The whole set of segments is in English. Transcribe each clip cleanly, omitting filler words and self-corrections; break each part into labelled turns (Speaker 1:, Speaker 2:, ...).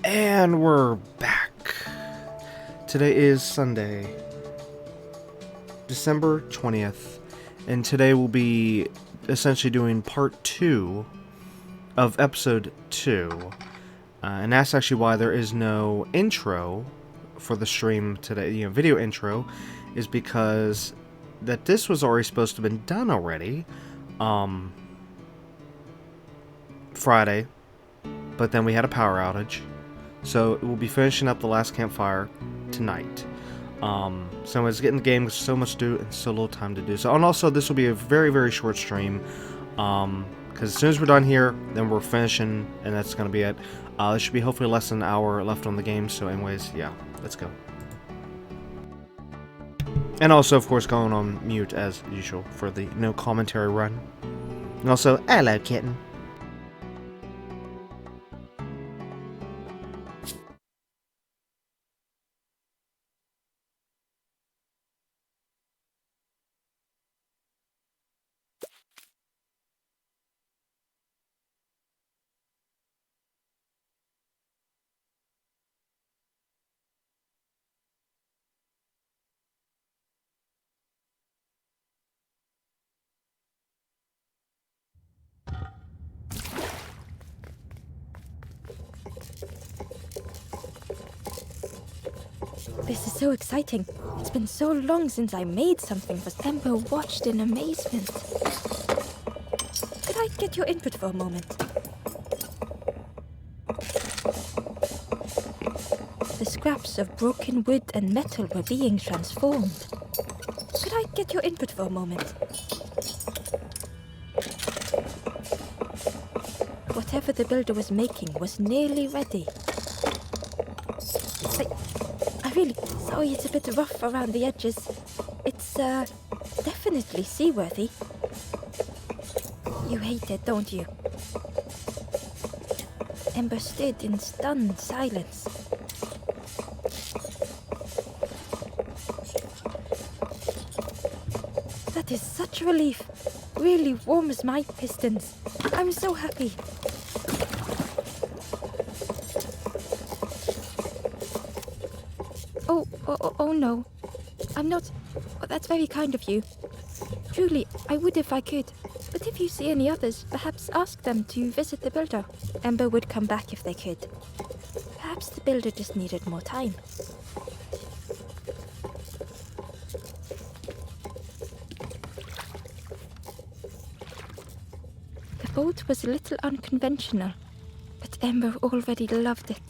Speaker 1: And we're back. Today is Sunday, December 20th, and today we'll be essentially doing part 2 of episode 2. And that's actually why there is no intro for the stream today, video intro, is because this was already supposed to have been done already, Friday, but then we had a power outage. So we'll be finishing up the last campfire tonight. So it's getting the game with so much to do and so little time to do. So, and also this will be a very, very short stream. Because as soon as we're done here, then we're finishing, and that's going to be it. There should be hopefully less than an hour left on the game. So anyways, yeah, let's go. And also, of course, going on mute as usual for the no commentary run. And also, hello, kitten.
Speaker 2: This is so exciting. It's been so long since I made something for Ember watched in amazement. Could I get your input for a moment? The scraps of broken wood and metal were being transformed. Could I get your input for a moment? Whatever the builder was making was nearly ready. I'm really sorry it's a bit rough around the edges. It's, definitely seaworthy. You hate it, don't you? Ember stood in stunned silence. That is such relief. Really warms my pistons. I'm so happy. Oh no. I'm not... Oh, that's very kind of you. Truly, I would if I could. But if you see any others, perhaps ask them to visit the builder. Ember would come back if they could. Perhaps the builder just needed more time. The boat was a little unconventional, but Ember already loved it.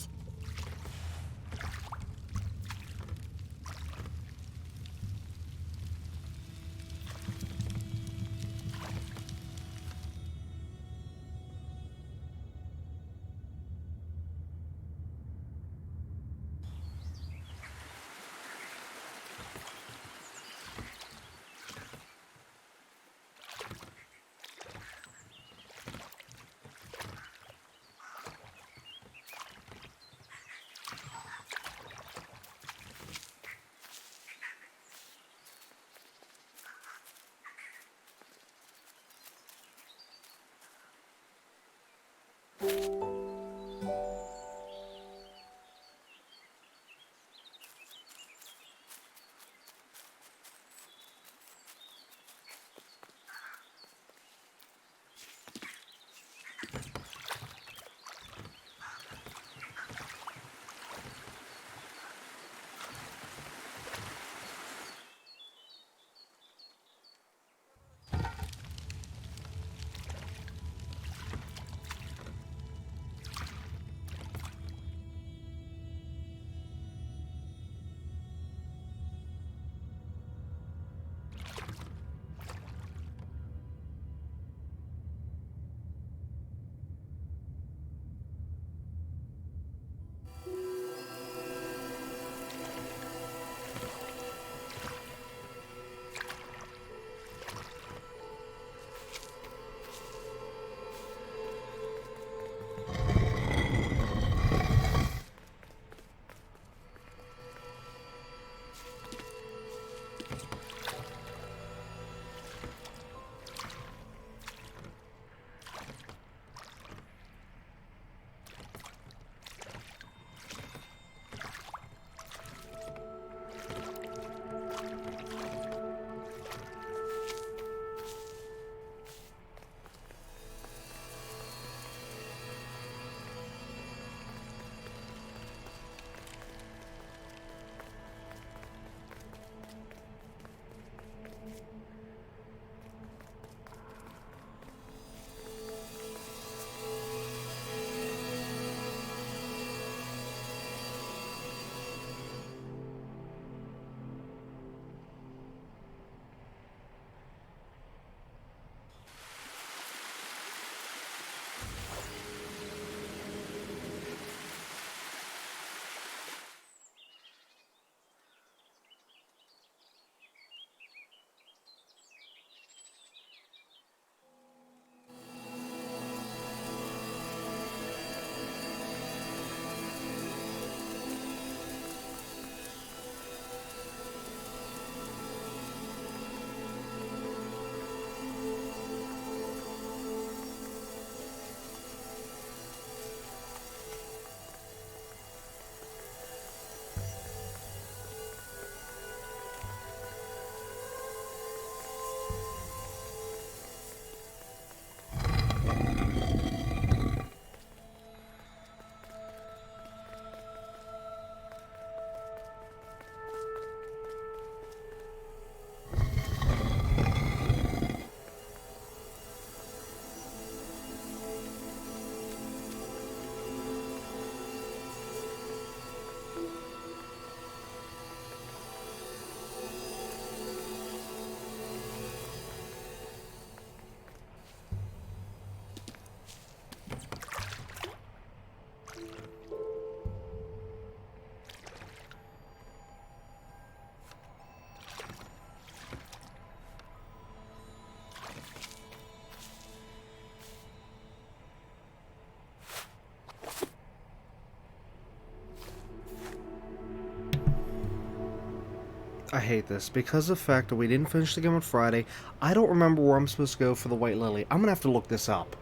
Speaker 1: I hate this. Because of the fact that we didn't finish the game on Friday, I don't remember where I'm supposed to go for the White Lily. I'm gonna have to look this up.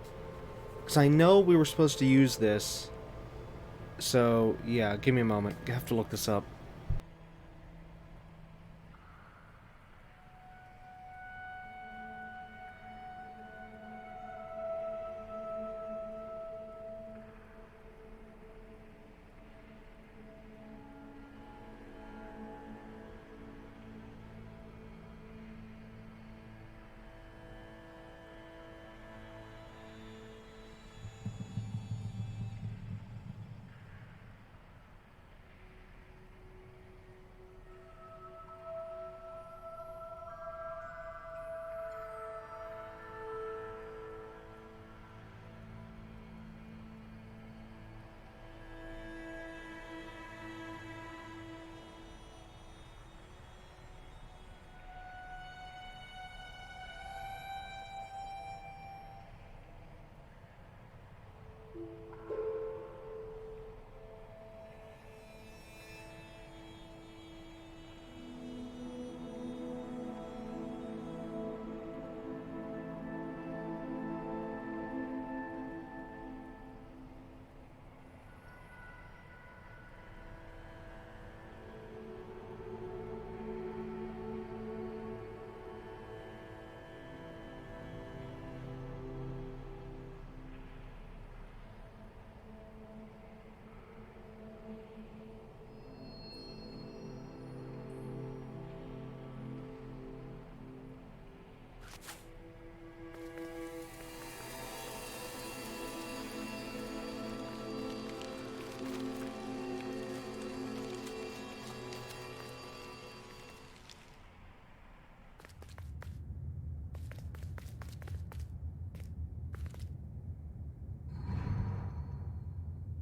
Speaker 1: Because I know we were supposed to use this. So, yeah, give me a moment. I have to look this up.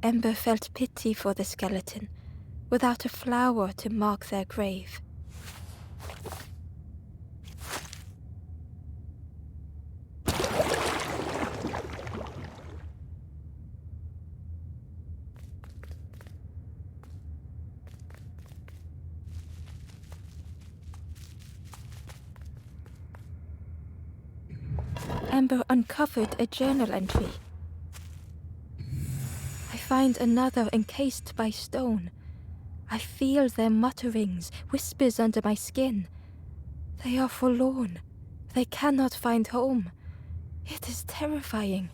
Speaker 2: Ember felt pity for the skeleton, without a flower to mark their grave. Ember uncovered a journal entry. I find another encased by stone. I feel their mutterings, whispers under my skin. They are forlorn. They cannot find home. It is terrifying.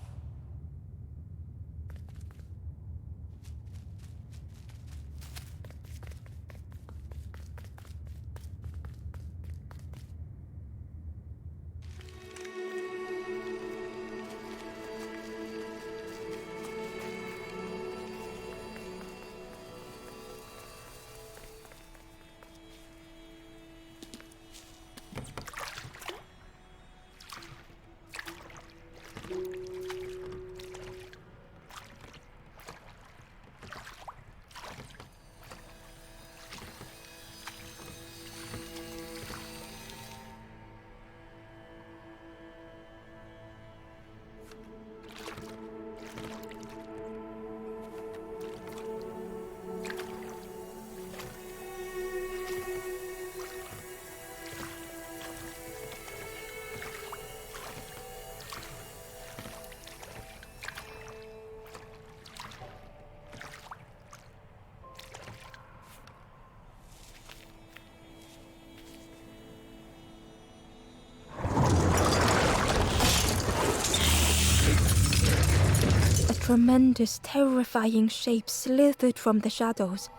Speaker 2: Tremendous, terrifying shape slithered from the shadows.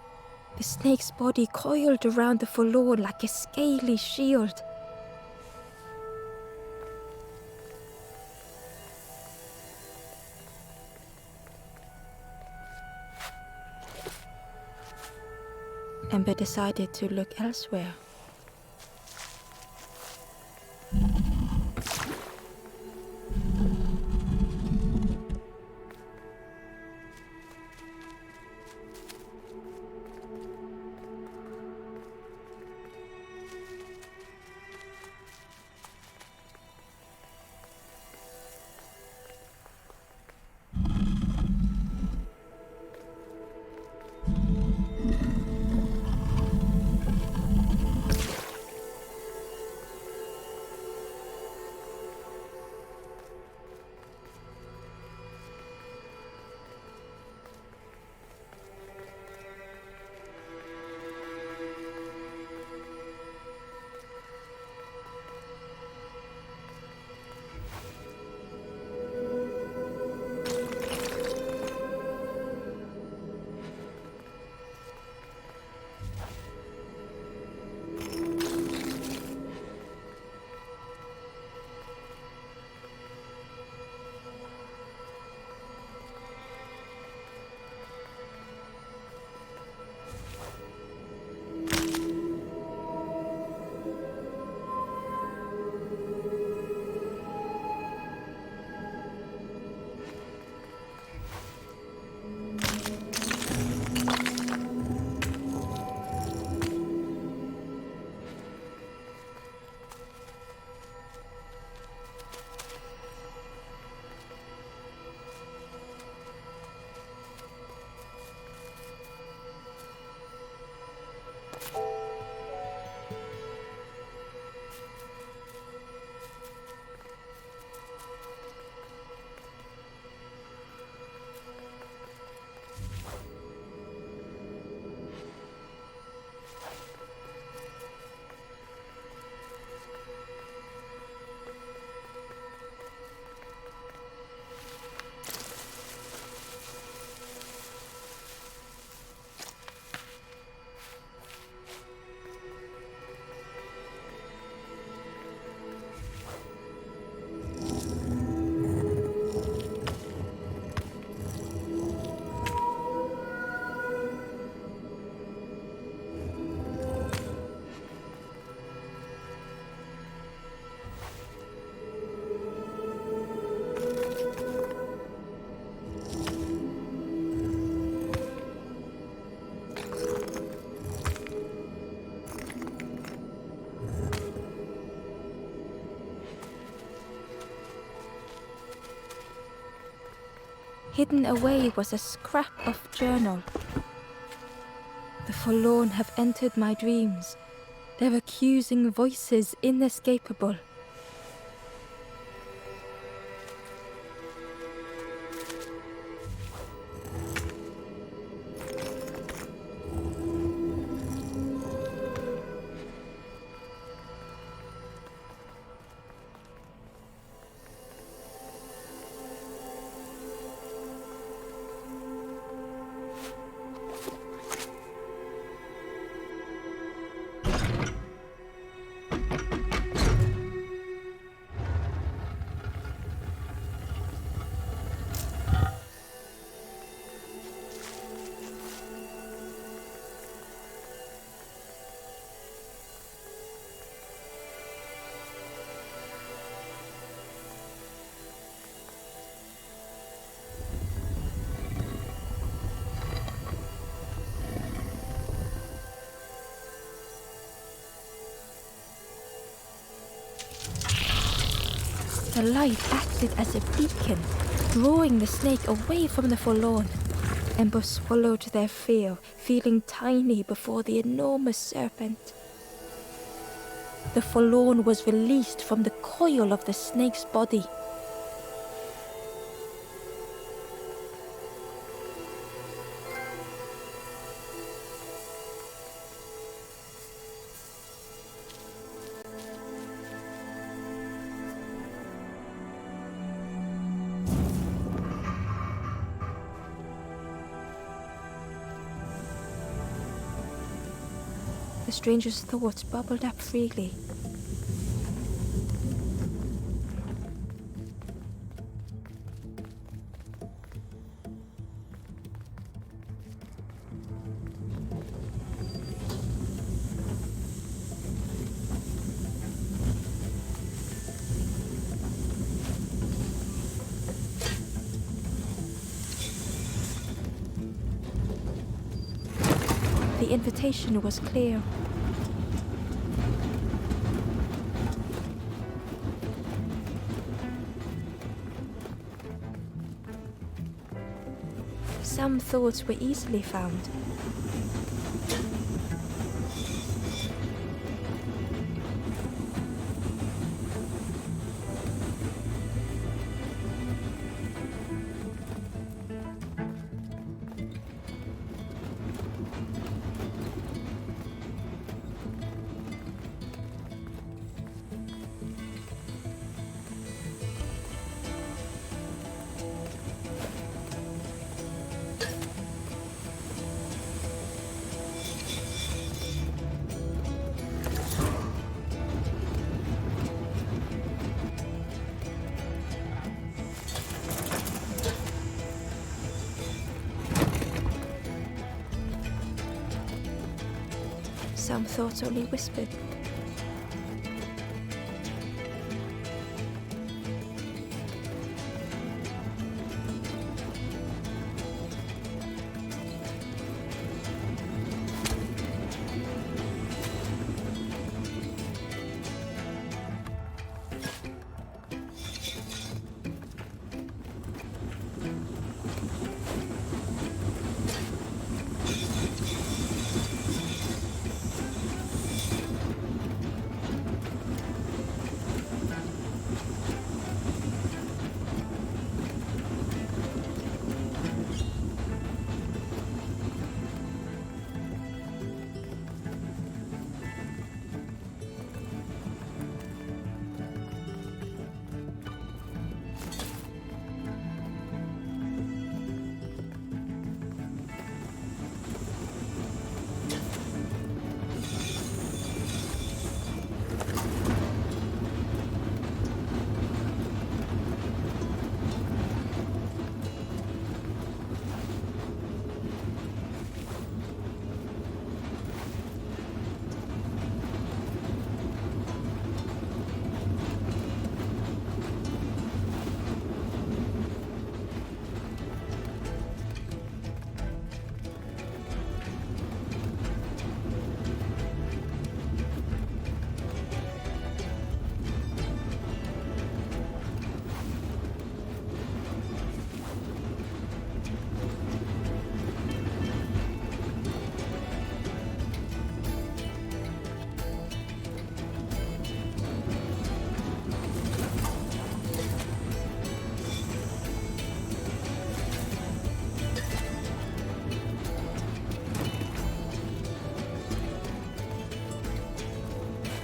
Speaker 2: The snake's body coiled around the forlorn like a scaly shield. Ember decided to look elsewhere. Hidden away was a scrap of journal. The forlorn have entered my dreams, their accusing voices inescapable. The light acted as a beacon, drawing the snake away from the forlorn. Ember swallowed their fear, feeling tiny before the enormous serpent. The forlorn was released from the coil of the snake's body. The stranger's thoughts bubbled up freely. The invitation was clear. Some thoughts were easily found. Some thoughts only whispered.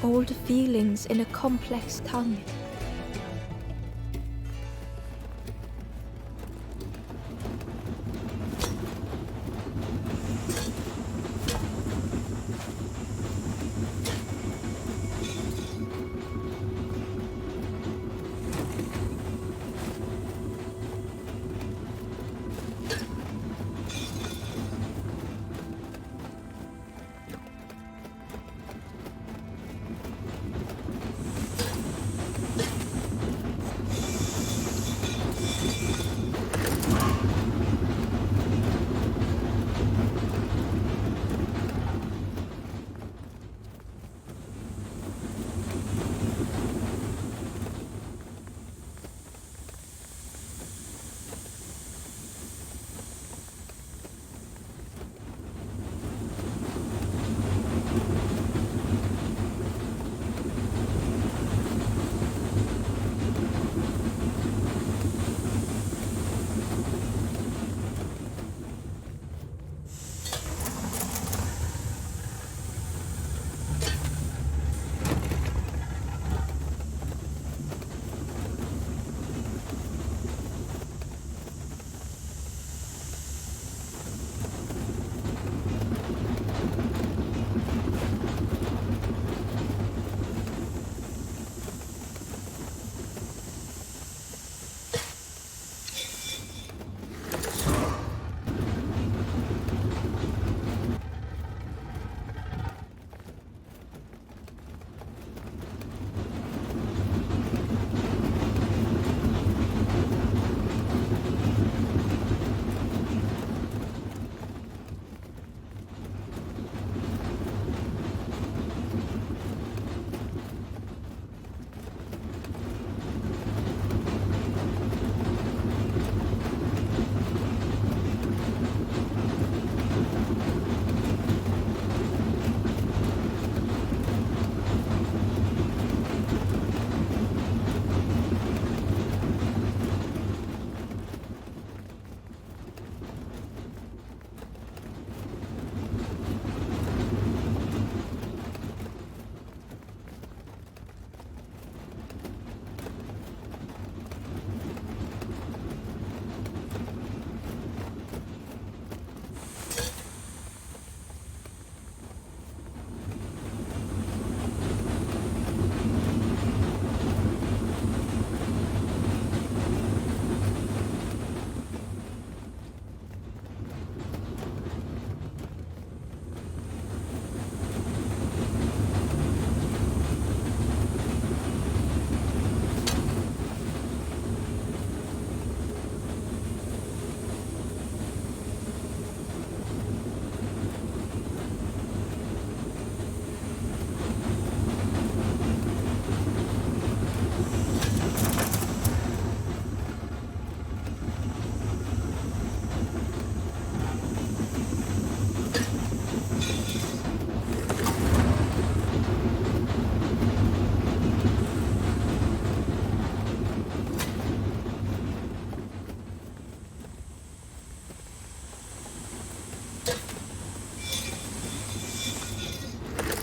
Speaker 2: old feelings in a complex tongue.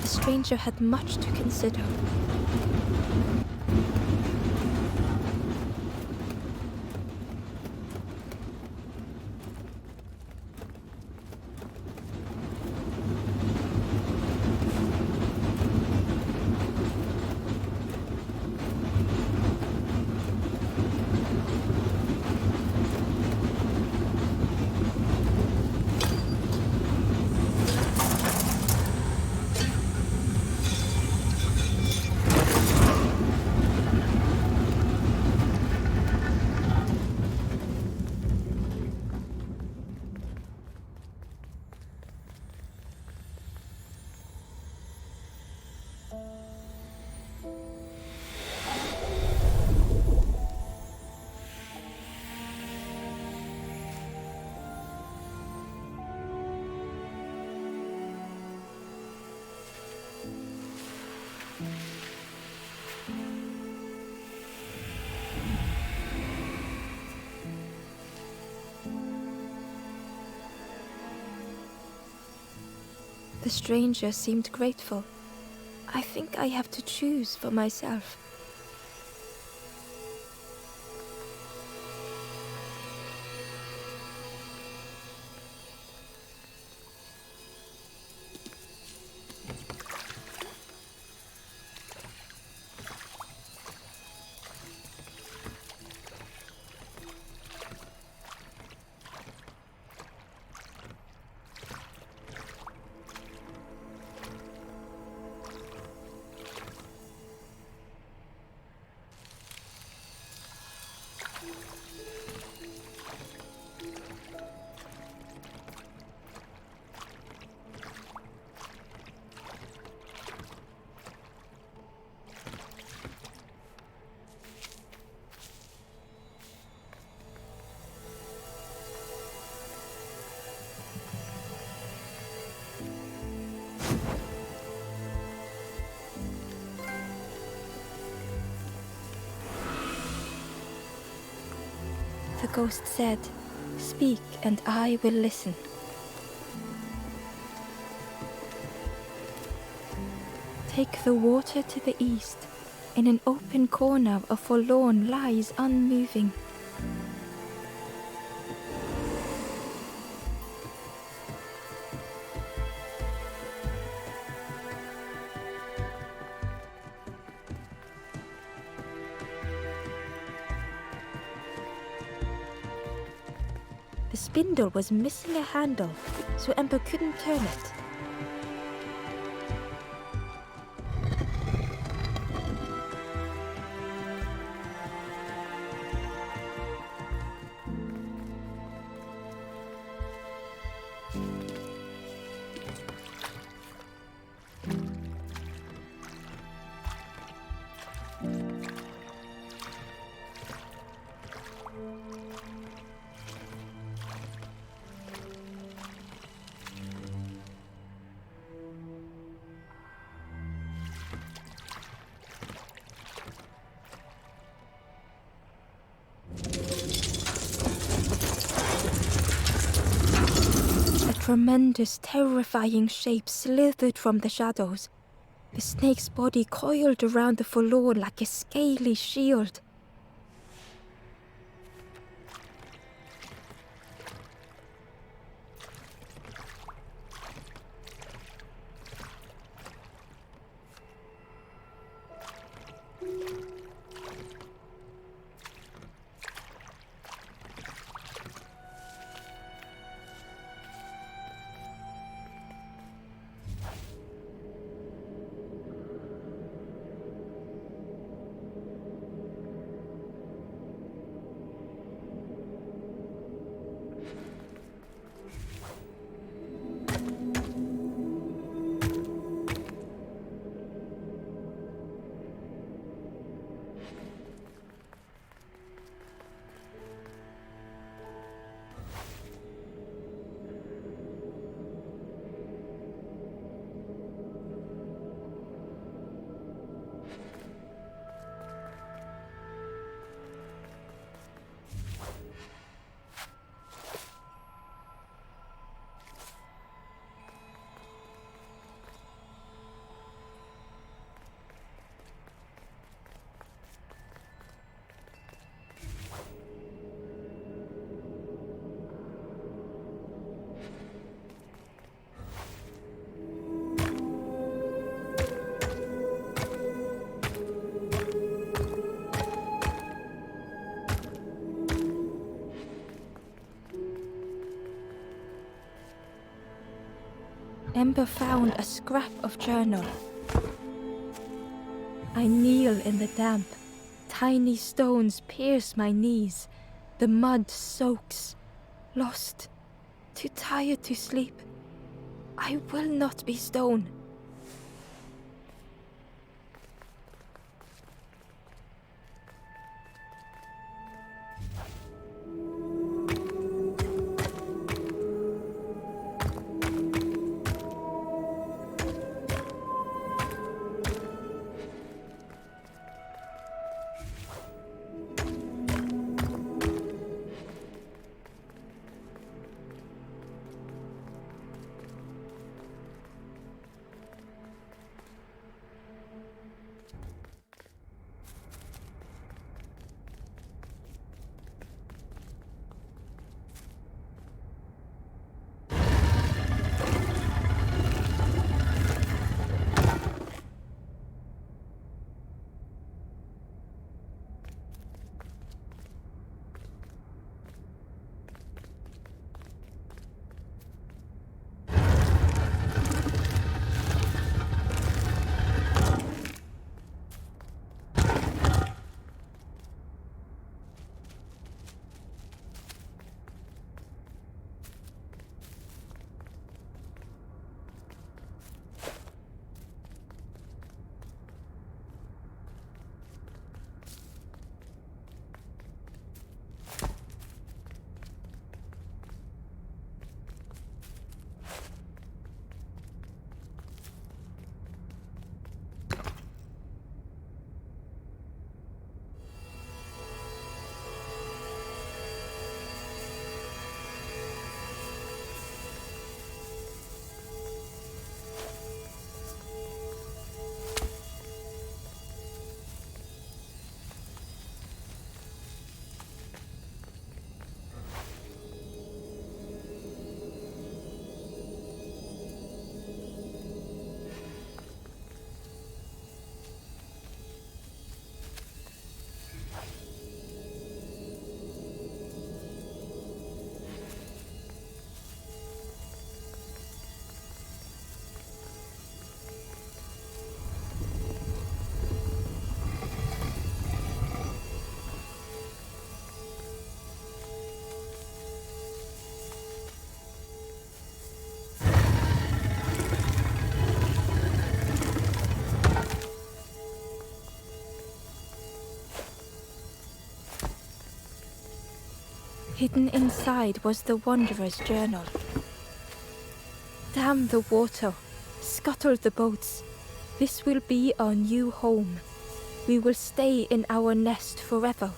Speaker 2: The stranger had much to consider. The stranger seemed grateful. I think I have to choose for myself. The ghost said, "Speak and I will listen." Take the water to the east. In an open corner, a forlorn lies unmoving. The spindle was missing a handle, so Ember couldn't turn it. A tremendous, terrifying shape slithered from the shadows. The snake's body coiled around the forlorn like a scaly shield. Ember found a scrap of journal. I kneel in the damp. Tiny stones pierce my knees. The mud soaks. Lost. Too tired to sleep. I will not be stone. Hidden inside was the Wanderer's journal. Dam the water, scuttle the boats. This will be our new home. We will stay in our nest forever.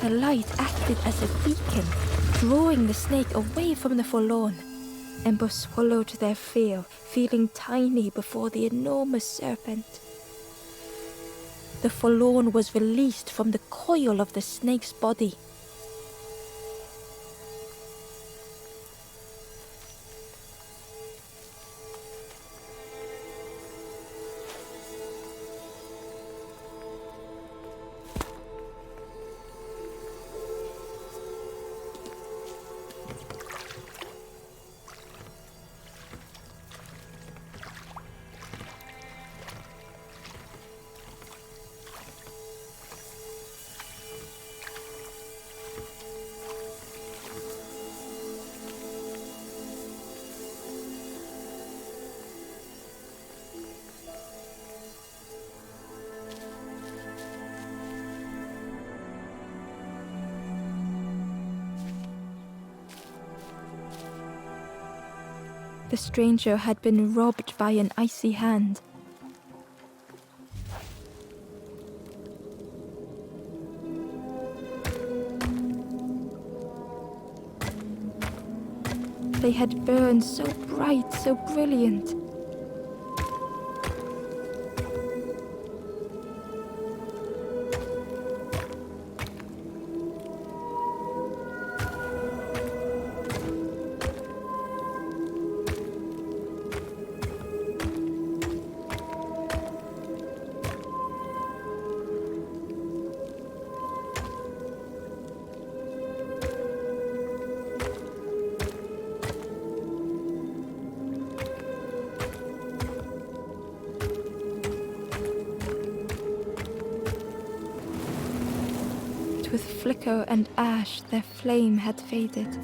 Speaker 2: The light acted as a beacon, drawing the snake away from the forlorn. Ember swallowed their fear, feeling tiny before the enormous serpent. The forlorn was released from the coil of the snake's body. The stranger had been robbed by an icy hand. They had burned so bright, so brilliant. With flicker and ash, their flame had faded.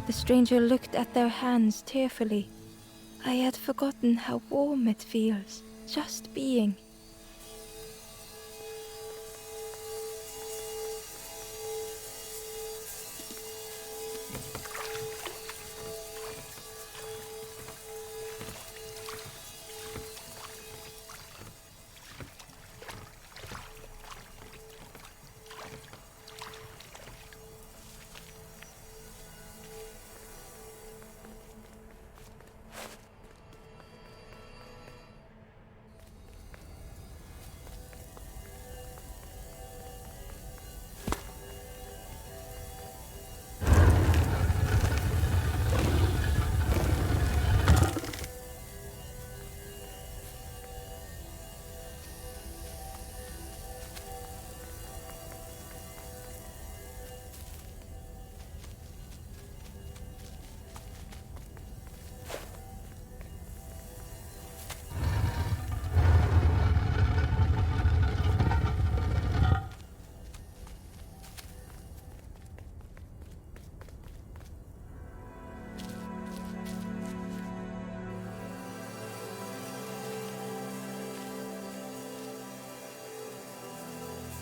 Speaker 2: The stranger looked at their hands tearfully. I had forgotten how warm it feels, just being.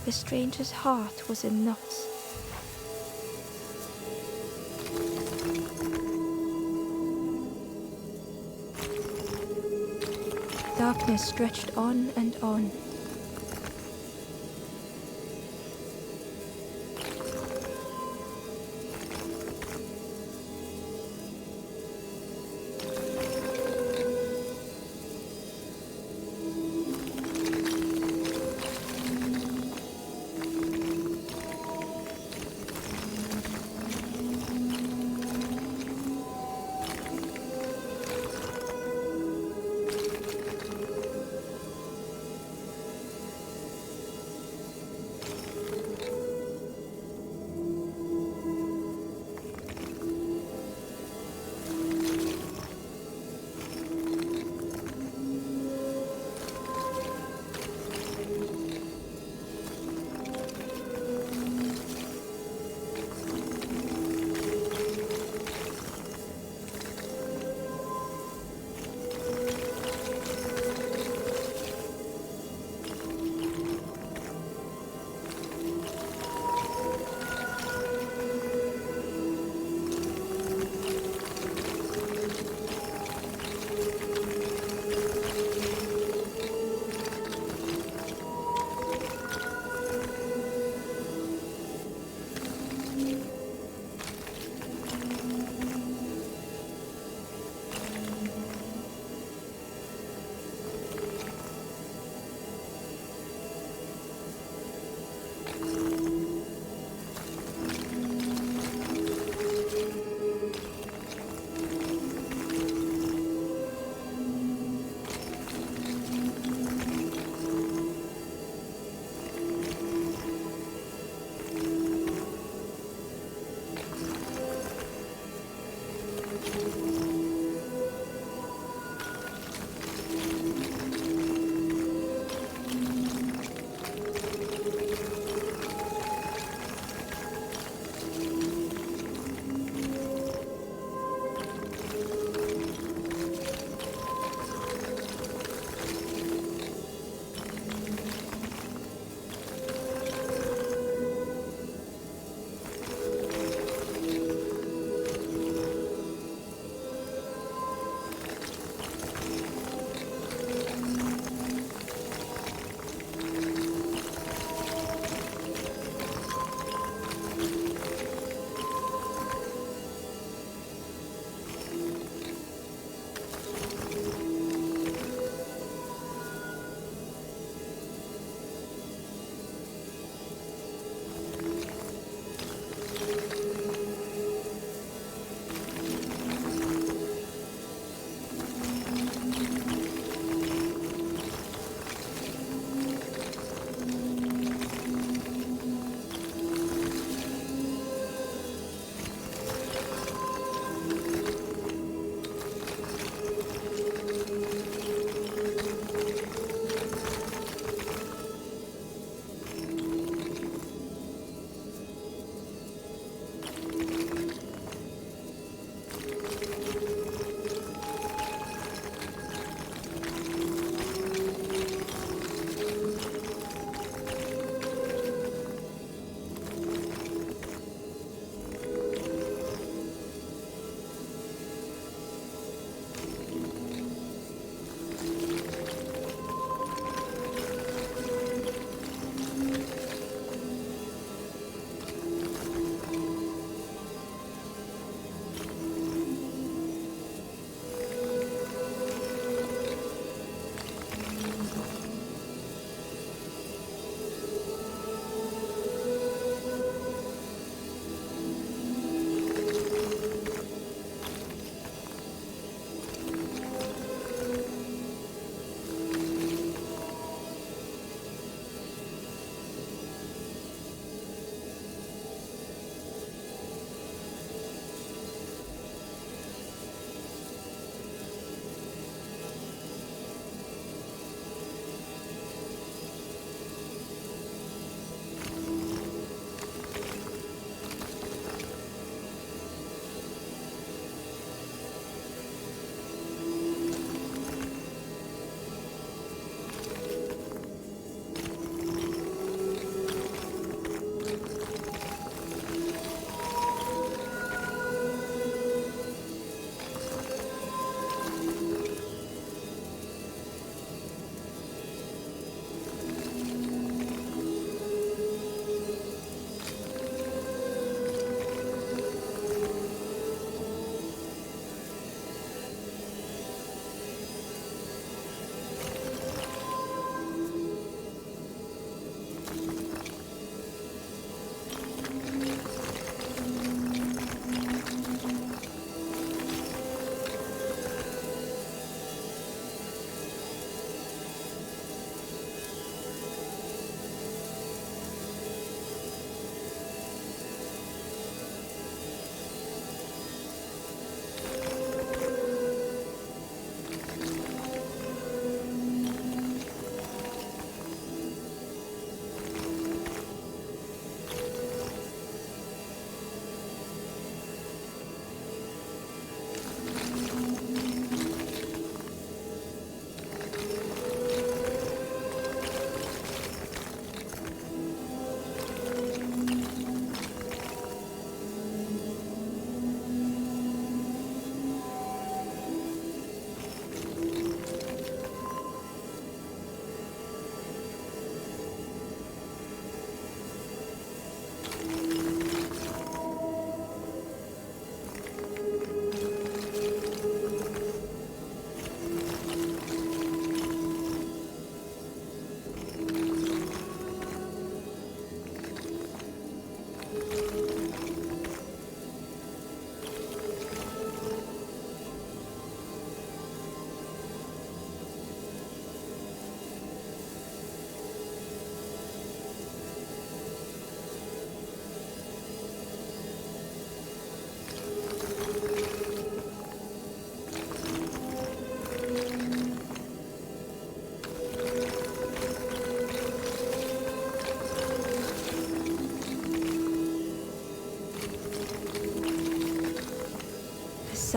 Speaker 2: the stranger's heart was in knots. Darkness stretched on and on.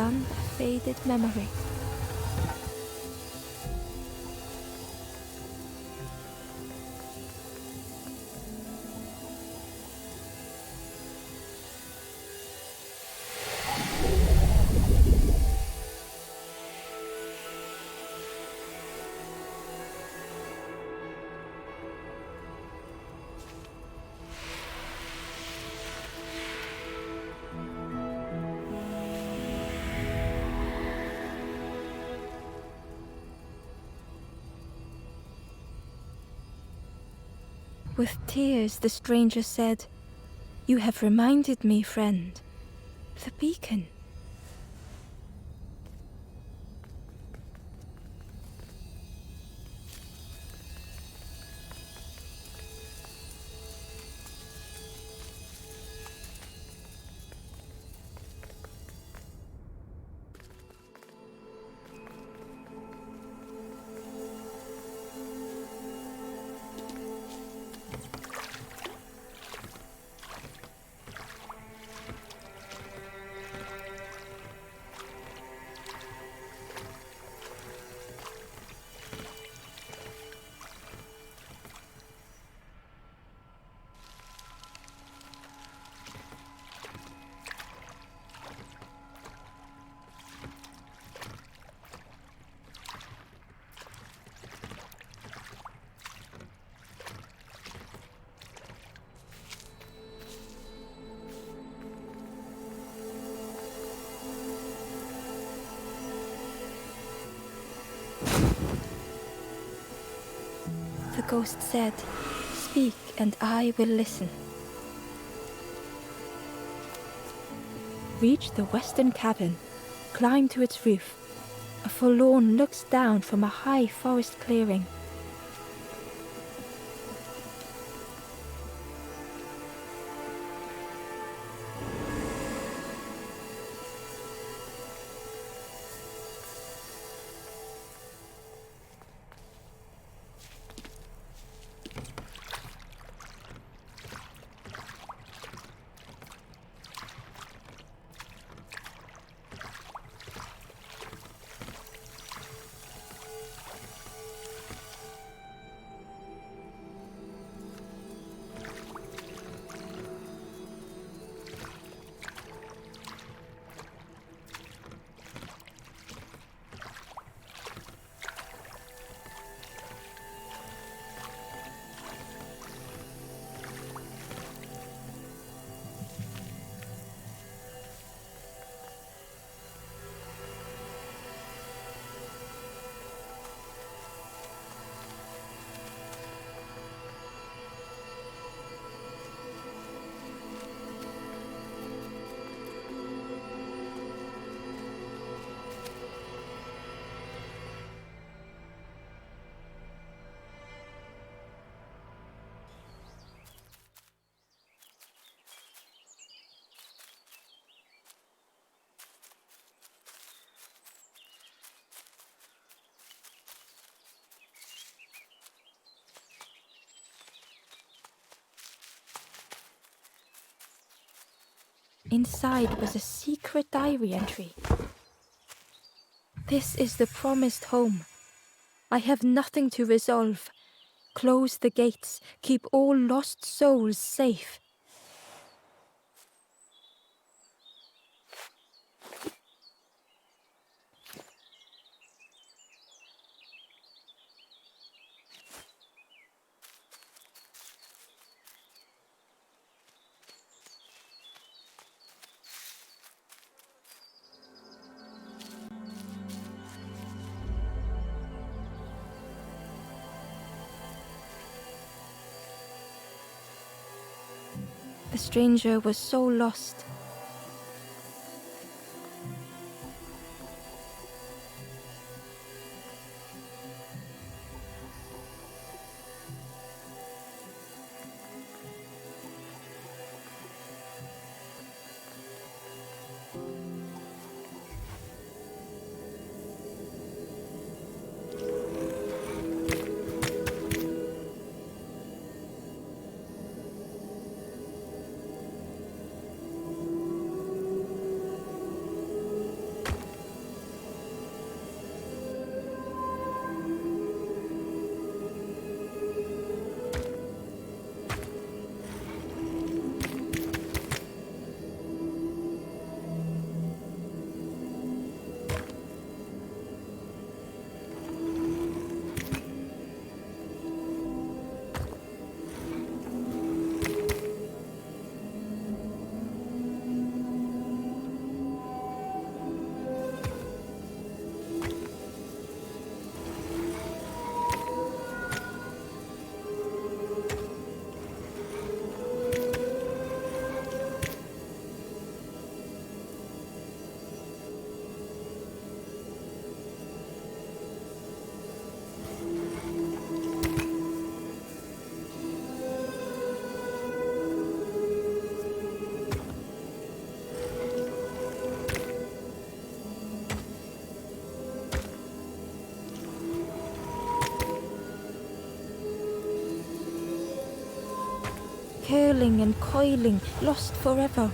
Speaker 2: sun-faded memory. With tears, the stranger said, "You have reminded me, friend. The beacon." The ghost said, "Speak and I will listen." Reach the western cabin, climb to its roof. A forlorn looks down from a high forest clearing. Inside was a secret diary entry. "This is the promised home. I have nothing to resolve. Close the gates. Keep all lost souls safe." The stranger was so lost. curling and coiling, lost forever.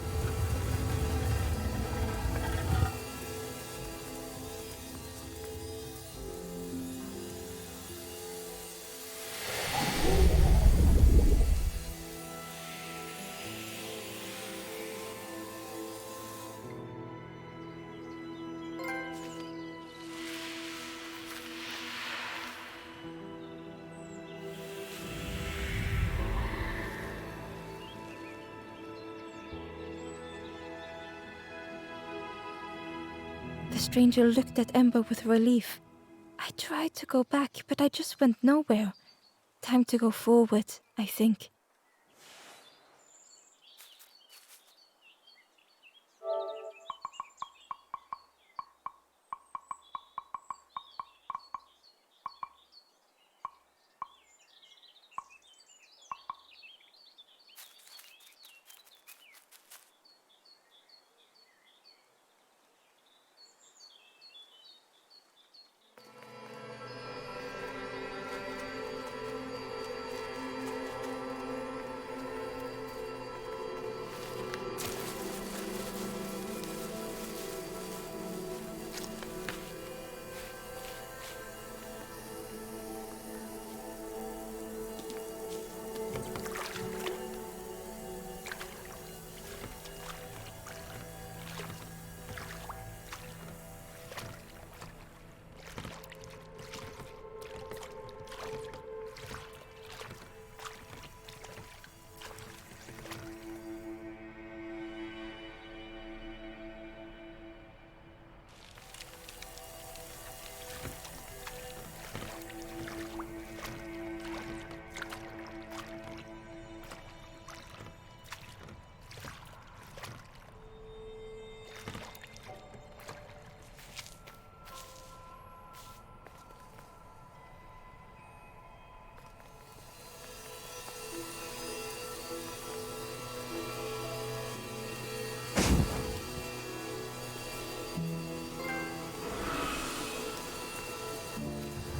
Speaker 2: The stranger looked at Ember with relief. I tried to go back, but I just went nowhere. Time to go forward, I think.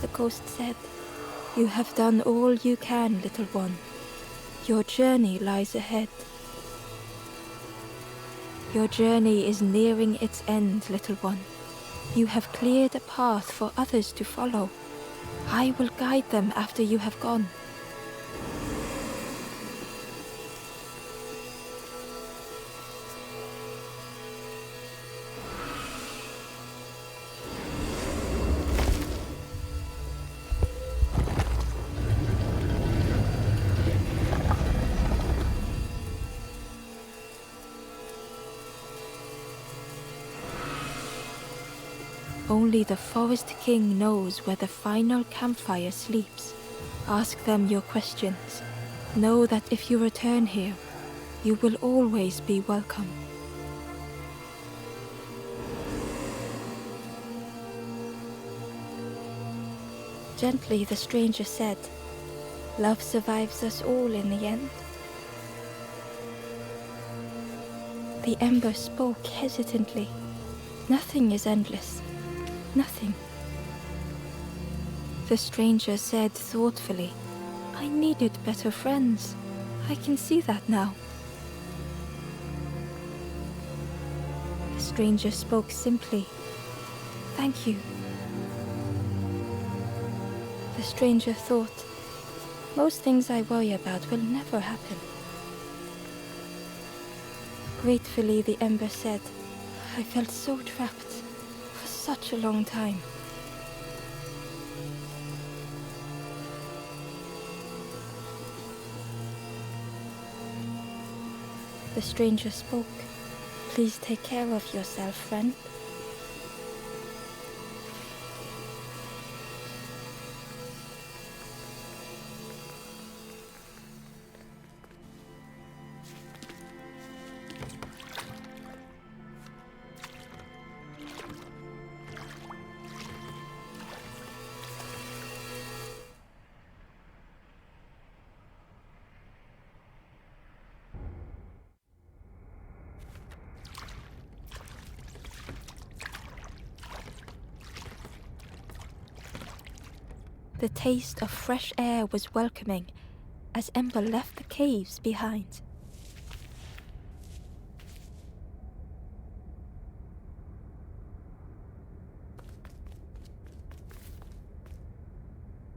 Speaker 2: The ghost said, "You have done all you can, little one. Your journey lies ahead. Your journey is nearing its end, little one. You have cleared a path for others to follow. I will guide them after you have gone." Only the Forest King knows where the final campfire sleeps. Ask them your questions. Know that if you return here, you will always be welcome. Gently the stranger said, "Love survives us all in the end." The ember spoke hesitantly. "Nothing is endless. Nothing." The stranger said thoughtfully, "I needed better friends. I can see that now." The stranger spoke simply, "Thank you." The stranger thought, "Most things I worry about will never happen." Gratefully the ember said, "I felt so trapped for such a long time." The stranger spoke, "Please take care of yourself, friend." The taste of fresh air was welcoming, as Ember left the caves behind.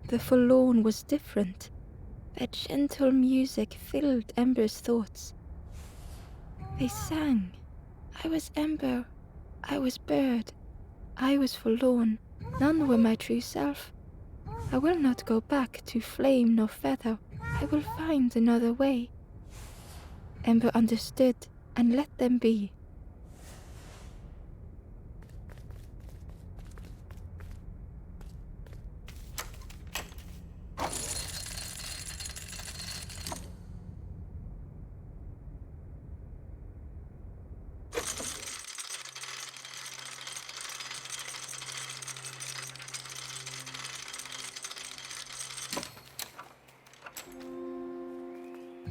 Speaker 2: The forlorn was different. Their gentle music filled Ember's thoughts. They sang. I was Ember. I was bird. I was forlorn. None were my true self. I will not go back to flame nor feather. I will find another way. Ember understood and let them be.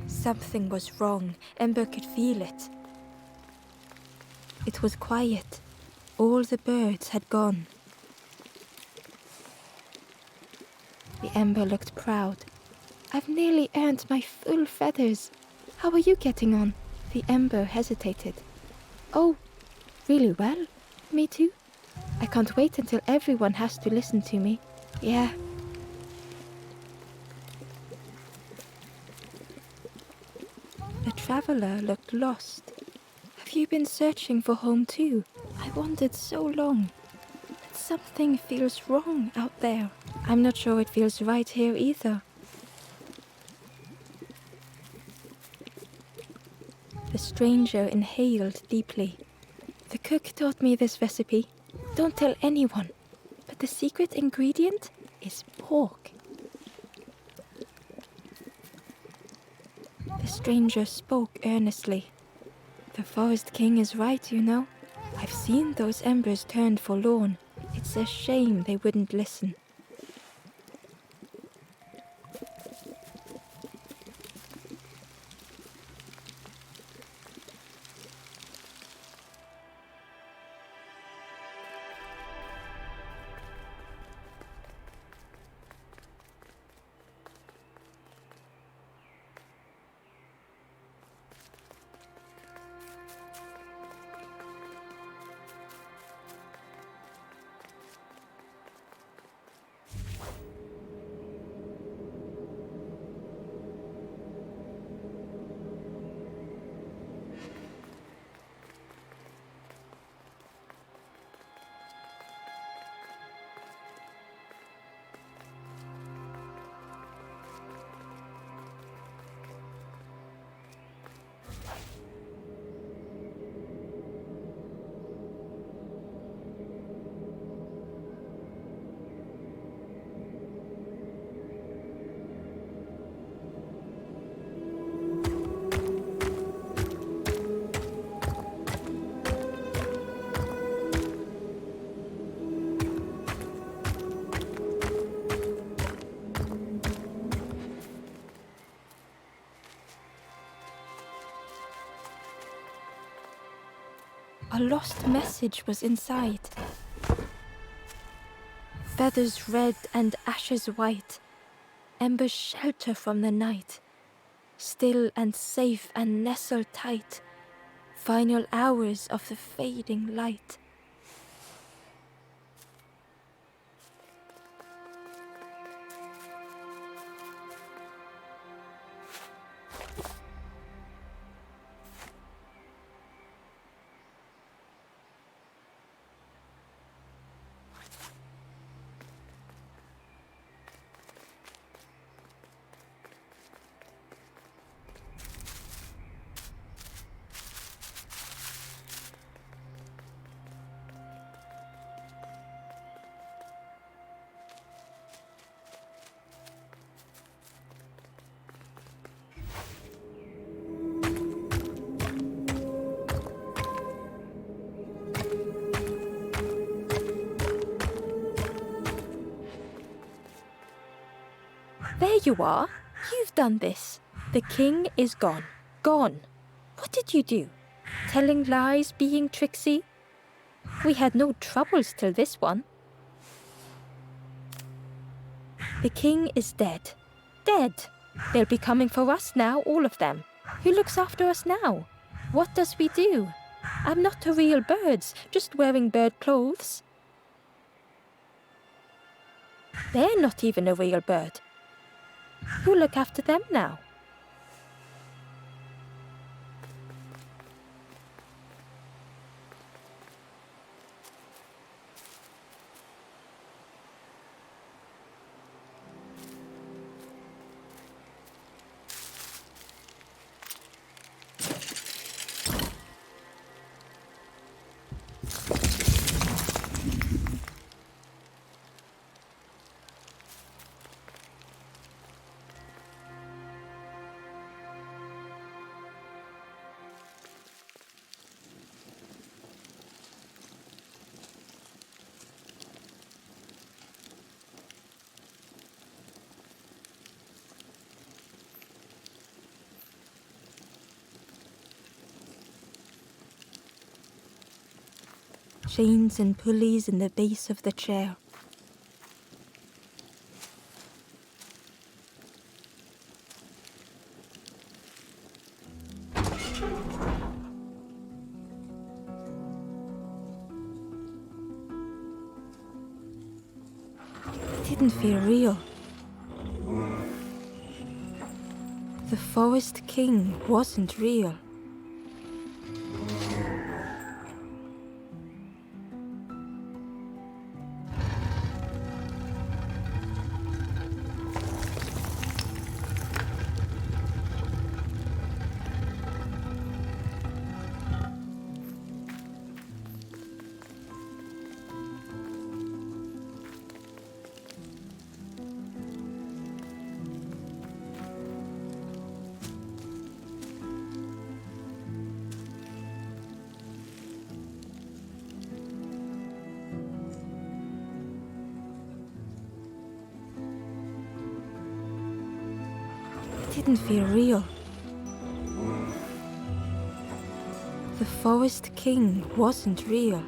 Speaker 2: Something was wrong. Ember could feel it. It was quiet. All the birds had gone. The Ember looked proud. I've nearly earned my full feathers. How are you getting on? The Ember hesitated. Oh, really well. Me too. I can't wait until everyone has to listen to me. Yeah. The traveler looked lost. Have you been searching for home too? I wandered so long. But something feels wrong out there. I'm not sure it feels right here either. The stranger inhaled deeply. The cook taught me this recipe. Don't tell anyone. But the secret ingredient is pork. The stranger spoke earnestly. The Forest King is right, you know. I've seen those embers turned forlorn. It's a shame they wouldn't listen. A lost message was inside. Feathers red and ashes white, embers shelter from the night. Still and safe and nestled tight, final hours of the fading light. There you are. You've done this. The king is gone. Gone. What did you do? Telling lies, being tricksy? We had no troubles till this one. The king is dead. Dead. They'll be coming for us now, all of them. Who looks after us now? What does we do? I'm not a real bird, just wearing bird clothes. They're not even a real bird. Who look after them now? Chains and pulleys in the base of the chair. It didn't feel real. The Forest King wasn't real. Didn't feel real. The Forest King wasn't real.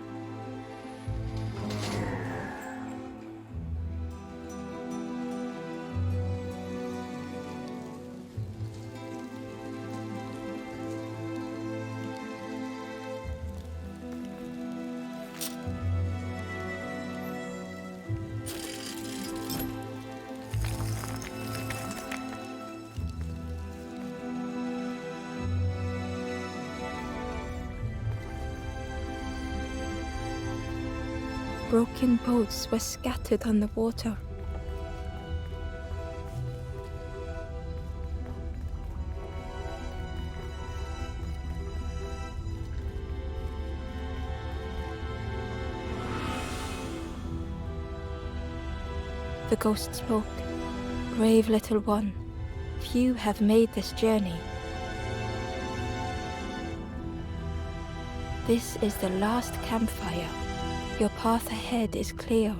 Speaker 2: Broken boats were scattered on the water. The ghost spoke. Brave little one, few have made this journey. This is the last campfire. Your path ahead is clear.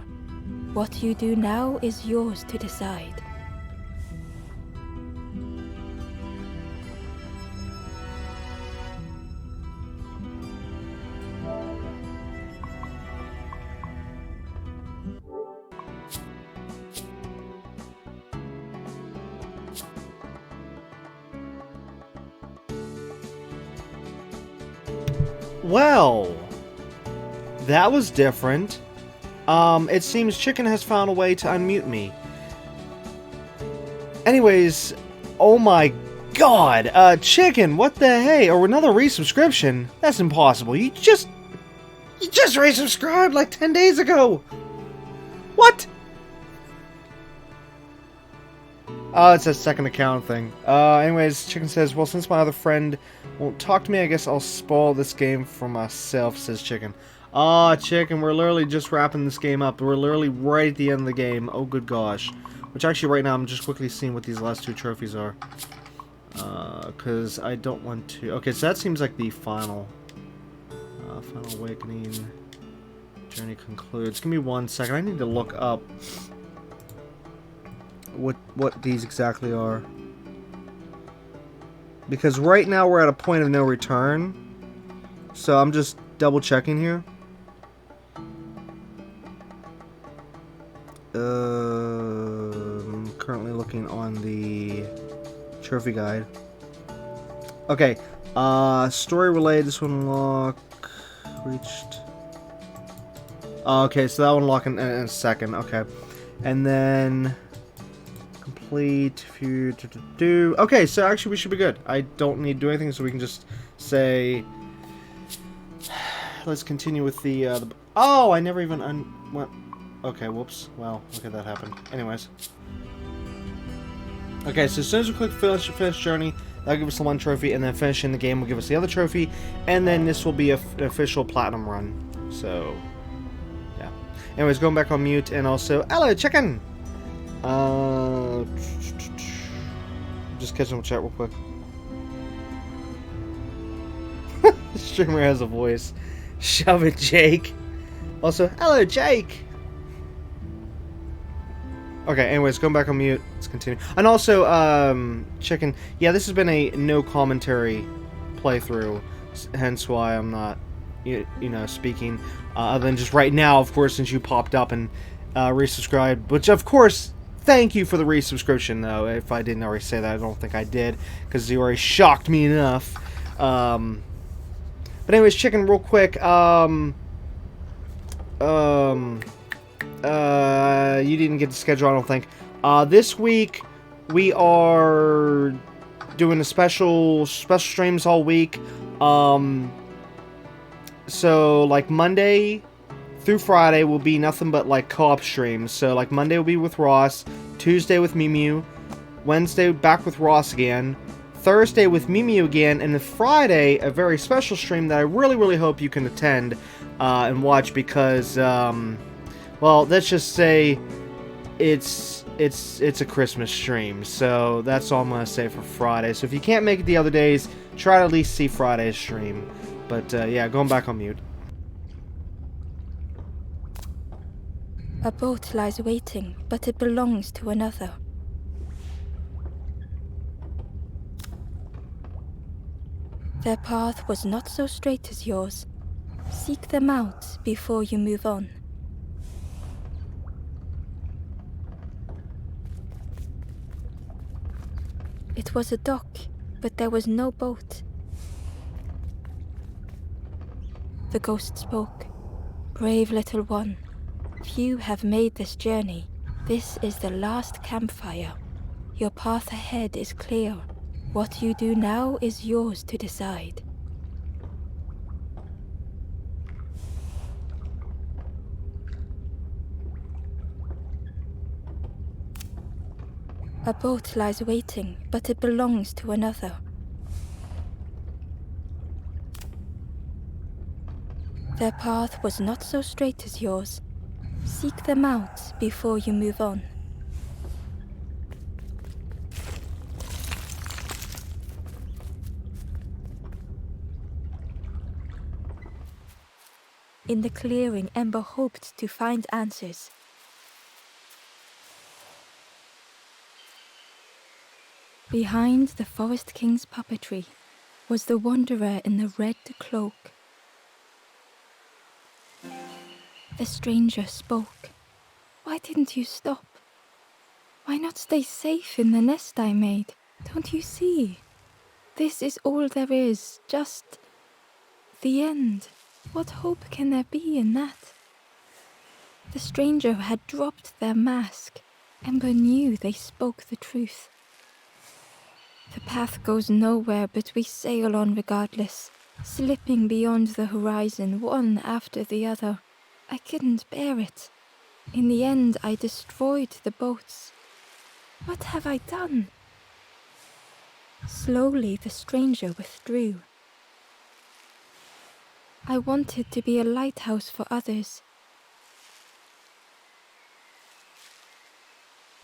Speaker 2: What you do now is yours to decide.
Speaker 1: Well, that was different. It seems Chicken has found a way to unmute me. Anyways, oh my god, Chicken, what the hey? Or another resubscription? That's impossible. You just resubscribed like 10 days ago. What? Oh, it's a second account thing. Anyways, Chicken says, well, since my other friend won't talk to me, I guess I'll spoil this game for myself, says Chicken. Chicken, we're literally just wrapping this game up. We're literally right at the end of the game. Oh, good gosh. Which, actually, right now, I'm just quickly seeing what these last two trophies are. Because I don't want to... Okay, so that seems like the final... Final Awakening... Journey concludes. Give me 1 second. I need to look up... what these exactly are. Because right now, we're at a point of no return. So, I'm just double-checking here. I'm currently looking on the Trophy guide. Okay. Story related. This one unlock reached. Okay, so that one unlock in a second. Okay, and then complete. If you do. Okay, so actually we should be good. I don't need to do anything, so we can just say. Let's continue with the oh, I never even went. Okay, whoops. Well, look at that happened. Anyways. Okay, so as soon as we click finish journey, that'll give us the one trophy, and then finishing the game will give us the other trophy, and then this will be an official platinum run. So, yeah. Anyways, going back on mute, and also, hello, chicken! Just catching up chat real quick. The streamer has a voice. Shove it, Jake. Also, hello, Jake! Okay, anyways, going back on mute. Let's continue. And also, chicken. Yeah, this has been a no commentary playthrough, hence why I'm not, you know, speaking. Other than just right now, of course, since you popped up and resubscribed. Which, of course, thank you for the resubscription, though. If I didn't already say that, I don't think I did, because you already shocked me enough. But anyways, chicken, real quick. You didn't get the schedule, I don't think. This week we are doing a special streams all week. So like Monday through Friday will be nothing but like co-op streams. So like Monday will be with Ross, Tuesday with Mew, Wednesday back with Ross again, Thursday with Mew again, and then Friday a very special stream that I really hope you can attend and watch because well, let's just say it's a Christmas stream, so that's all I'm gonna say for Friday. So if you can't make it the other days, try to at least see Friday's stream. But yeah, going back on mute.
Speaker 2: A boat lies waiting, but it belongs to another. Their path was not so straight as yours. Seek them out before you move on. It was a dock, but there was no boat. The ghost spoke. Brave little one, few have made this journey. This is the last campfire. Your path ahead is clear. What you do now is yours to decide. A boat lies waiting, but it belongs to another. Their path was not so straight as yours. Seek them out before you move on. In the clearing, Ember hoped to find answers. Behind the Forest King's puppetry was the wanderer in the red cloak. The stranger spoke. Why didn't you stop? Why not stay safe in the nest I made? Don't you see? This is all there is, just the end. What hope can there be in that? The stranger had dropped their mask. Ember knew they spoke the truth. The path goes nowhere, but we sail on regardless, slipping beyond the horizon, one after the other. I couldn't bear it. In the end, I destroyed the boats. What have I done? Slowly, the stranger withdrew. I wanted to be a lighthouse for others.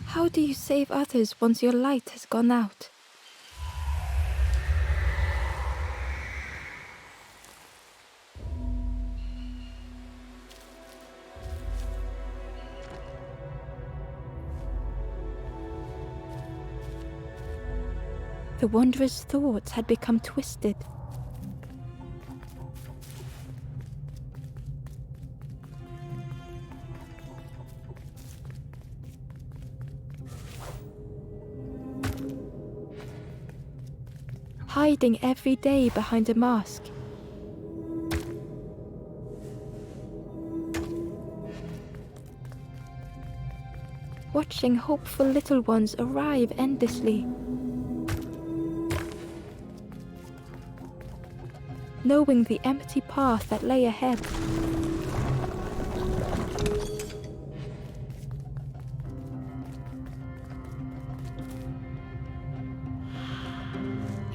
Speaker 2: How do you save others once your light has gone out? The wanderer's thoughts had become twisted. hiding every day behind a mask. Watching hopeful little ones arrive endlessly. Knowing the empty path that lay ahead.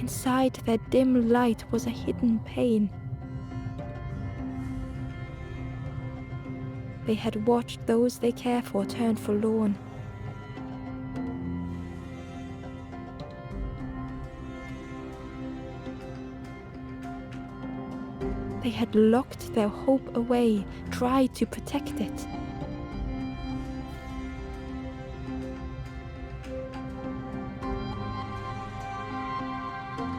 Speaker 2: Inside their dim light was a hidden pain. They had watched those they care for turn forlorn. They had locked their hope away, tried to protect it.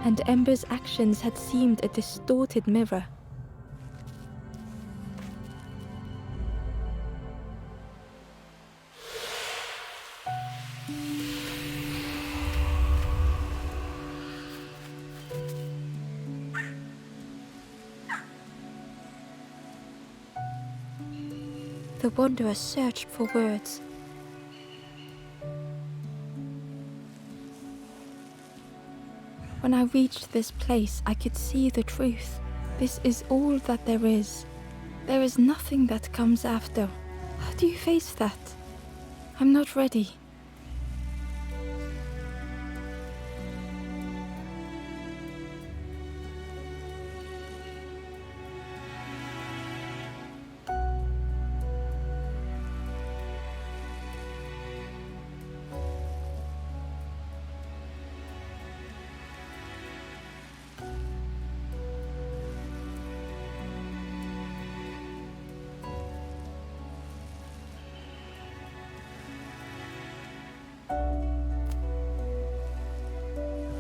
Speaker 2: And Ember's actions had seemed a distorted mirror. The Wanderer searched for words. When I reached this place, I could see the truth. This is all that there is. There is nothing that comes after. How do you face that? I'm not ready.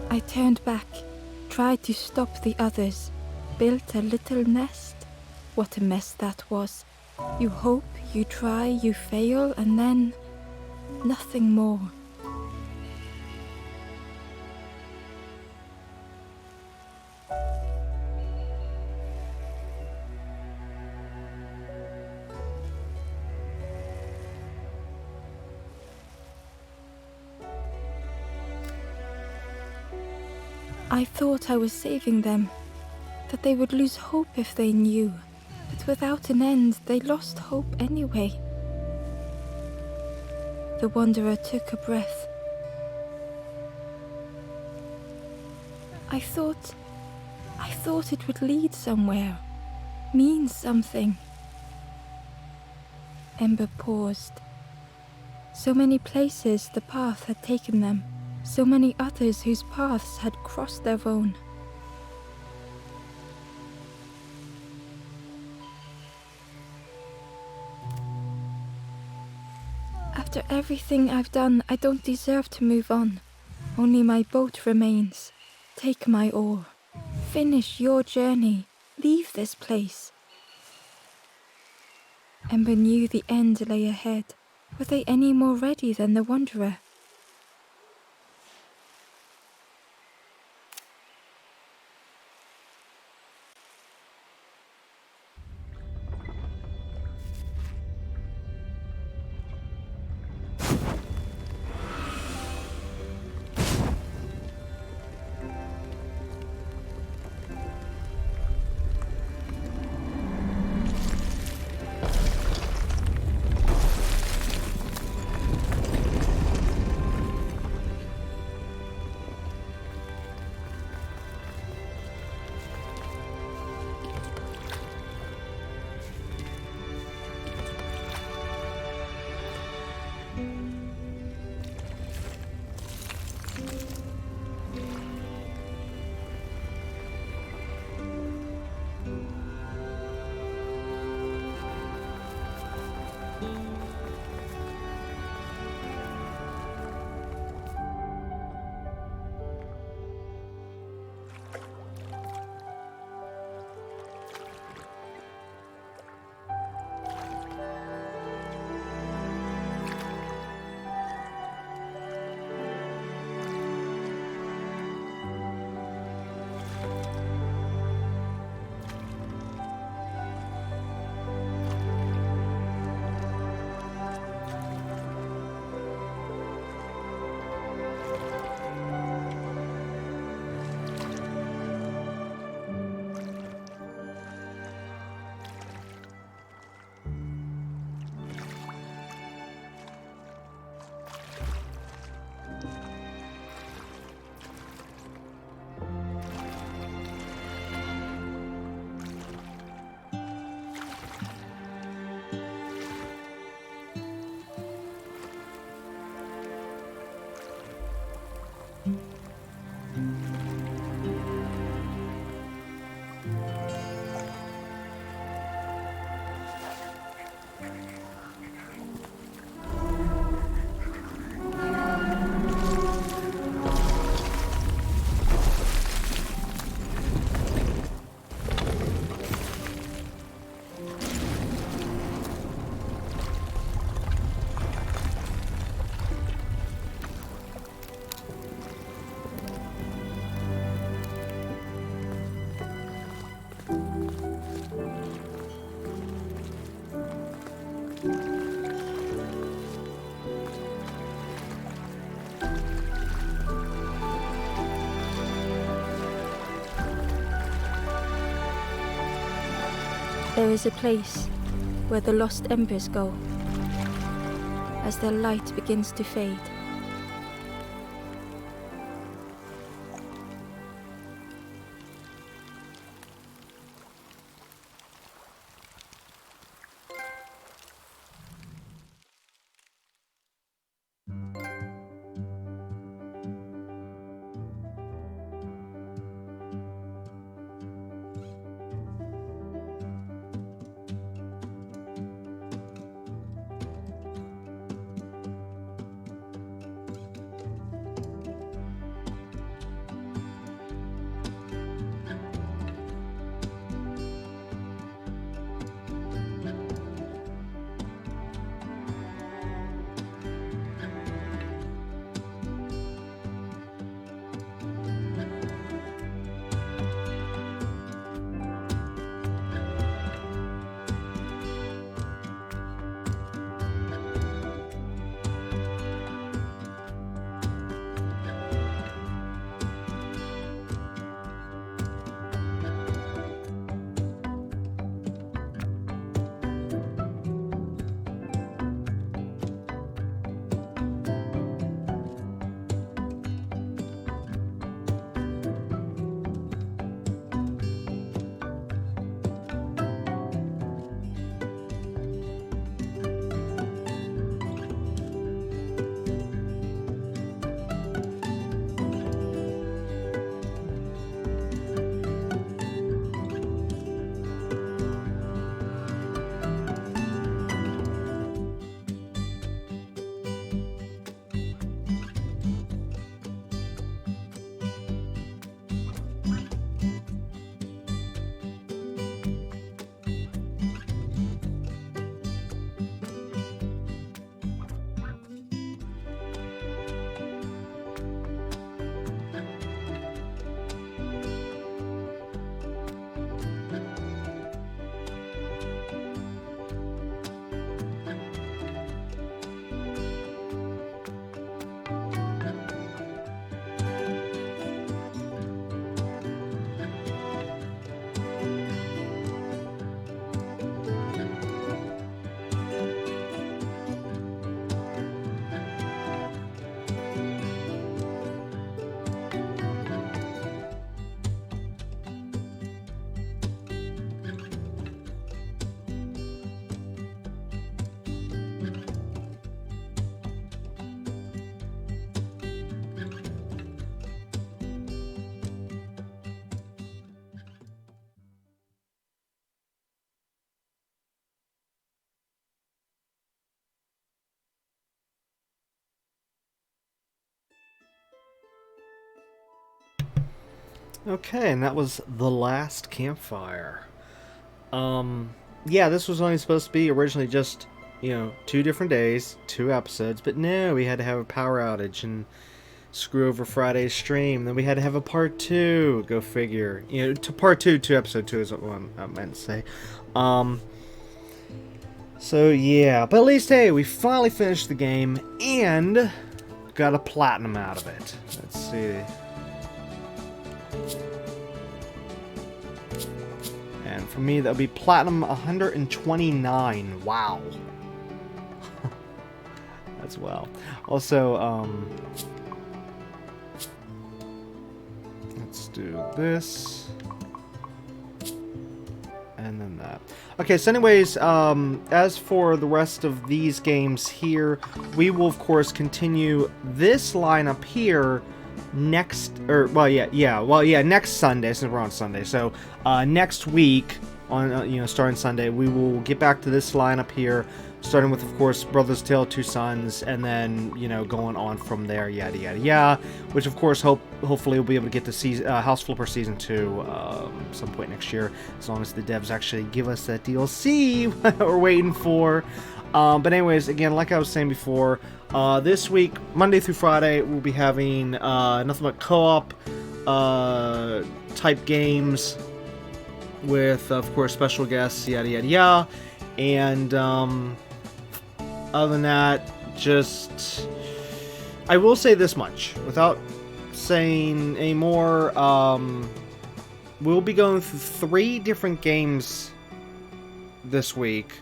Speaker 2: I turned back, tried to stop the others, built a little nest. What a mess that was. You hope, you try, you fail, and then nothing more. I thought I was saving them, that they would lose hope if they knew, but without an end they lost hope anyway. The Wanderer took a breath. I thought it would lead somewhere, mean something. Ember paused. So many places the path had taken them. So many others whose paths had crossed their own. After everything I've done, I don't deserve to move on. Only my boat remains. Take my oar. Finish your journey. Leave this place. Ember knew the end lay ahead. Were they any more ready than the Wanderer? There is a place where the lost embers go as their light begins to fade.
Speaker 1: Okay, and that was the last campfire. Yeah, this was only supposed to be originally just, 2 different days, 2 episodes, but no, we had to have a power outage and screw over Friday's stream. Then we had to have a part 2, go figure. To part 2 to episode 2 is what I meant to say. So yeah, but at least, hey, we finally finished the game and got a platinum out of it. Let's see. And for me, that would be platinum 129. Wow. That's wow. Also, let's do this. And then that. Okay, so anyways, as for the rest of these games here, we will, of course, continue this lineup here next Sunday, since we're on Sunday. So next week on starting Sunday, we will get back to this lineup here, starting with, of course, Brothers Tale, Two Sons, and then going on from there, yada yada yada. Which, of course, hopefully we'll be able to get to House Flipper Season 2 some point next year, as long as the devs actually give us that DLC we're waiting for. But anyways, again, like I was saying before, this week, Monday through Friday, we'll be having nothing but co-op type games with, of course, special guests, yada yada yada. And other than that, just I will say this much without saying any more. We'll be going through 3 different games this week.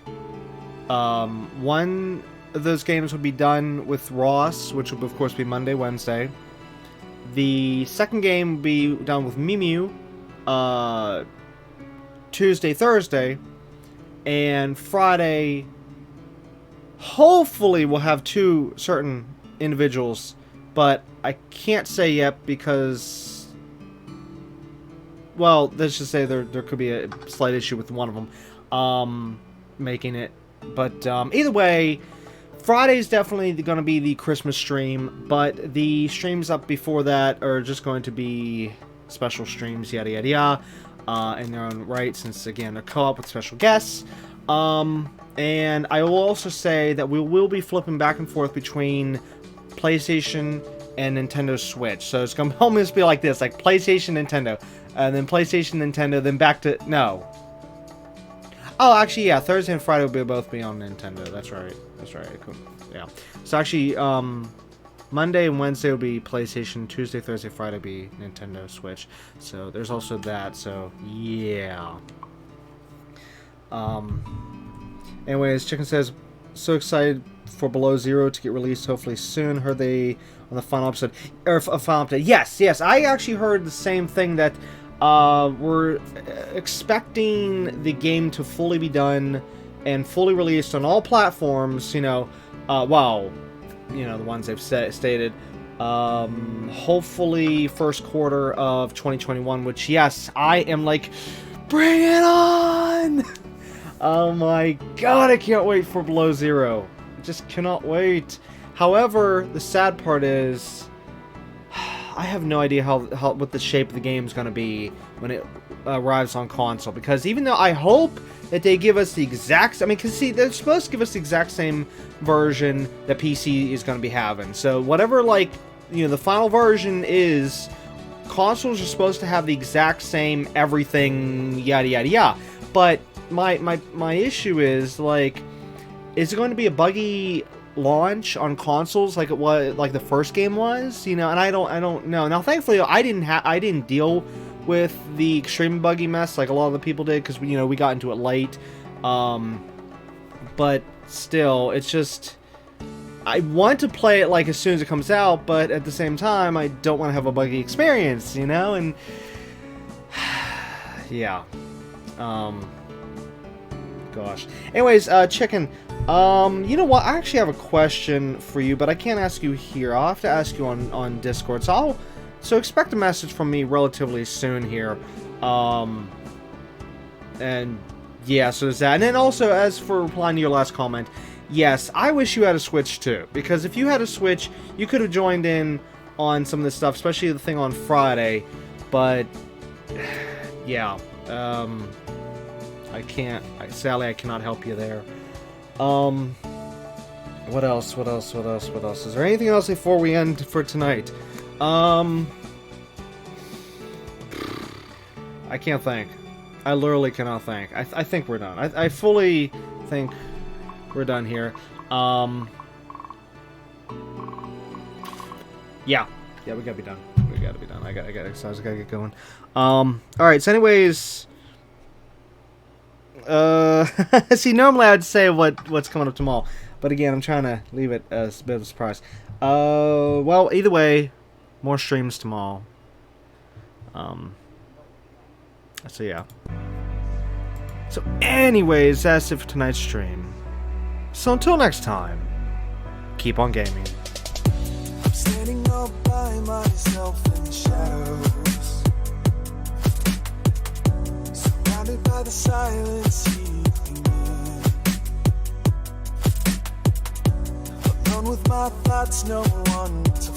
Speaker 1: One of those games will be done with Ross, which will of course be Monday, Wednesday. The second game will be done with Mimu, Tuesday, Thursday, and Friday. Hopefully, we'll have 2 certain individuals, but I can't say yet because, well, let's just say there could be a slight issue with one of them making it. But either way, Friday's definitely going to be the Christmas stream, but the streams up before that are just going to be special streams, yada yada yada, in their own right, since again they're co-op with special guests. And I will also say that we will be flipping back and forth between PlayStation and Nintendo Switch. So it's going to almost be like this, like PlayStation, Nintendo, and then PlayStation, Nintendo, then back to no. Oh, actually, yeah, Thursday and Friday will both be on Nintendo. That's right. That's right. Cool. Yeah. So actually, Monday and Wednesday will be PlayStation. Tuesday, Thursday, Friday will be Nintendo Switch. So there's also that. So yeah. Anyways, Chicken says, so excited for Below Zero to get released hopefully soon. Heard they on the final episode or a final update. Yes. I actually heard the same thing that. We're expecting the game to fully be done and fully released on all platforms, the ones they've stated, hopefully first quarter of 2021, which, yes, I am like, bring it on! Oh my god, I can't wait for Below Zero. I just cannot wait. However, the sad part is, I have no idea what the shape of the game is going to be when it arrives on console, because even though I hope that they give us the exact, because see, they're supposed to give us the exact same version that PC is going to be having. So whatever, the final version is, consoles are supposed to have the exact same everything, yada yada yada. But my issue is, is it going to be a buggy launch on consoles like it was, like the first game was, and I don't know. Now, thankfully, I didn't deal with the extreme buggy mess like a lot of the people did, because we got into it late. But still, it's just, I want to play it as soon as it comes out, but at the same time, I don't want to have a buggy experience, and yeah. Gosh. Anyways, Chicken. You know what? I actually have a question for you, but I can't ask you here. I'll have to ask you on Discord. So expect a message from me relatively soon here. And yeah, so there's that. And then also, as for replying to your last comment, yes, I wish you had a Switch too, because if you had a Switch, you could have joined in on some of this stuff, especially the thing on Friday. But yeah, I can't. Sally, I cannot help you there. What else? Is there anything else before we end for tonight? I can't think. I literally cannot think. I think we're done. I fully think we're done here. Yeah, we gotta be done. We gotta be done. I gotta get going. Alright, so anyways, see, normally I'd say what's coming up tomorrow, but again, I'm trying to leave it as a bit of a surprise. Well, either way, more streams tomorrow. So yeah. So anyways, that's it for tonight's stream. So until next time, keep on gaming. I'm standing
Speaker 3: all by myself in the shadows, surrounded by the silence seeping in. Alone with my thoughts, no one to